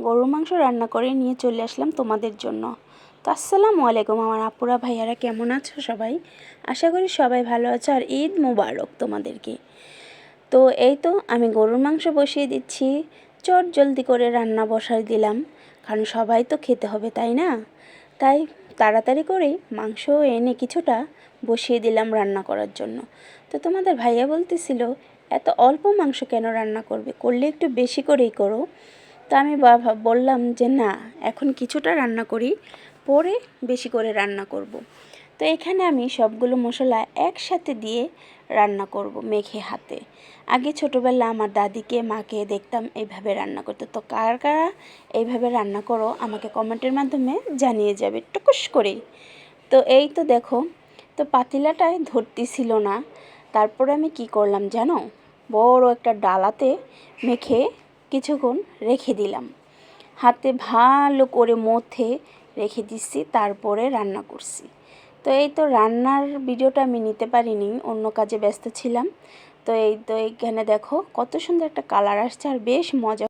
গরুর মাংস রান্না করে নিয়ে চলে আসলাম তোমাদের জন্য। তো আসসালামু আলাইকুম আমার আপুরা ভাইয়ারা, কেমন আছো সবাই? আশা করি সবাই ভালো আছো আর ঈদ মোবারক তোমাদেরকে। তো এই তো আমি গরুর মাংস বসিয়ে দিচ্ছি, চট জলদি করে রান্না বসাই দিলাম, কারণ সবাই তো খেতে হবে তাই না? তাই তাড়াতাড়ি করে মাংস এনে কিছুটা বসিয়ে দিলাম রান্না করার জন্য। তো তোমাদের ভাইয়া বলতেছিল এত অল্প মাংস কেন রান্না করবে, করলে একটু বেশি করেই করো। তো আমি বললাম যে না, এখন কিছুটা রান্না করি, পরে বেশি করে রান্না করব। তো এখানে আমি সবগুলো মশলা একসাথে দিয়ে রান্না করব মেখে হাতে। আগে ছোটোবেলা আমার দাদিকে মাকে দেখতাম এইভাবে রান্না করতে। তো কারা কারা এইভাবে রান্না করো আমাকে কমেন্টের মাধ্যমে জানিয়ে যাবে টুকুস করেই। তো এই তো দেখো, তো পাতিলাটায় ধরতেছিল না। তারপরে আমি কি করলাম জানো, বড় একটা ডালাতে মেখে কিছুক্ষণ রেখে দিলাম, হাতে ভালো করে মথে রেখে দিচ্ছি, তারপরে রান্না করছি। তো এই তো রান্নার ভিডিওটা আমি নিতে পারিনি, অন্য কাজে ব্যস্ত ছিলাম। তো এই তো এইখানে দেখো কত সুন্দর একটা কালার আসছে আর বেশ মজা